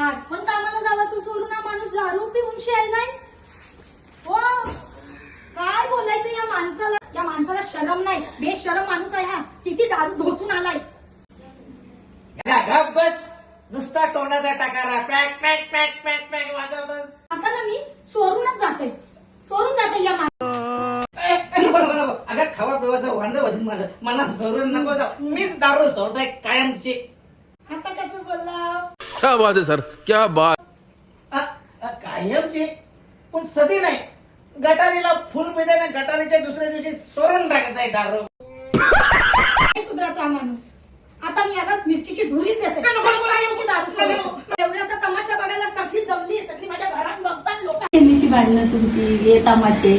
आज पण कामाला जावाचं सोडून हा माणूस दारू पिऊन शेळलाय. हो काय बोलायचं या माणसाला. या माणसाला शरम नाही. बेशरम माणूस आहे हा. किती दारू ढोसून आलाय. बस नुसता तोंडाचा टाकारा पॅक पॅक पॅक पॅक पॅक वाजवतात. आता ना मी सोडूनच जाते. सोडून जाते या अगं खावा पिवाचं वांद वाजून माझं मला सोडून नको जाऊ. मीच दारू सोडताय कायमची. आता कसं बोलला. क्या बात है सर, क्या बात. कायमची पण सदी नाही. गटारीला फुल पिते ना गटारीच्या दुसऱ्या दिवशी सोडून टाकत आहे दारू. सुधराचा माणूस. आता मी यालाच मिरचीची धुरीच येते. एवढ्याचा तमाशा बघायला सगळी जमली. सगळी माझ्या घरात बघतात लोक. नेहमीची भांडणं तुमची हे तमाशे.